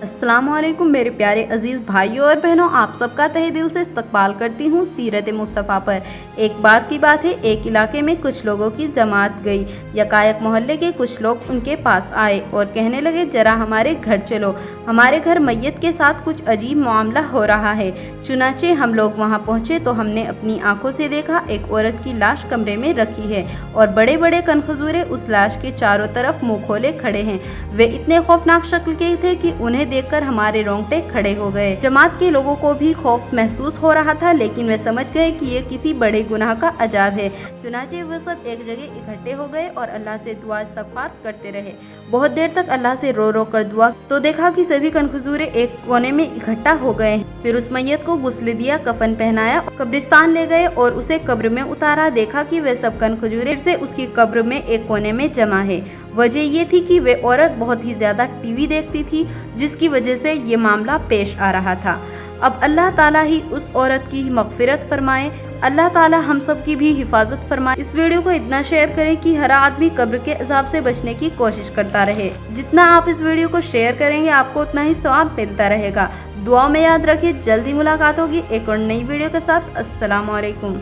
अस्सलाम वालेकुम मेरे प्यारे अजीज़ भाइयों और बहनों, आप सबका तहे दिल से इस्तकबाल करती हूँ सीरत मुस्तफ़ा पर। एक बार की बात है, एक इलाके में कुछ लोगों की जमात गई। यकायक मोहल्ले के कुछ लोग उनके पास आए और कहने लगे, जरा हमारे घर चलो, हमारे घर मैयत के साथ कुछ अजीब मामला हो रहा है। चुनाचे हम लोग वहाँ पहुँचे तो हमने अपनी आंखों से देखा, एक औरत की लाश कमरे में रखी है और बड़े बड़े कनखजूरे उस लाश के चारों तरफ मुँह खोले खड़े हैं। वे इतने खौफनाक शक्ल के थे कि उन्हें देखकर हमारे रोंगटे खड़े हो गए। जमात के लोगों को भी खौफ महसूस हो रहा था, लेकिन वे समझ गए कि ये किसी बड़े गुनाह का अजाब है। चुनाचे वे सब एक जगह इकट्ठे हो गए और अल्लाह से दुआ इस्तग़फ़ार करते रहे। बहुत देर तक अल्लाह से रो रो कर दुआ तो देखा कि सभी कनखजूरे एक कोने में इकट्ठा हो गए। फिर उस मैयत को गुस्ल दिया, कफन पहनाया, कब्रिस्तान ले गए और उसे कब्र में उतारा। देखा कि वे सब कनखजूरे से उसकी कब्र में एक कोने में जमा है। वजह ये थी कि वे औरत बहुत ही ज्यादा टीवी देखती थी, जिसकी वजह से ये मामला पेश आ रहा था। अब अल्लाह ताला ही उस औरत की मग़फ़िरत फरमाए, अल्लाह ताला हम सब की भी हिफाजत फरमाए। इस वीडियो को इतना शेयर करें कि हर आदमी कब्र के अजाब से बचने की कोशिश करता रहे। जितना आप इस वीडियो को शेयर करेंगे, आपको उतना ही सवाब मिलता रहेगा। दुआ में याद रखिए, जल्दी मुलाकात होगी एक और नई वीडियो के साथ। अस्सलाम वालेकुम।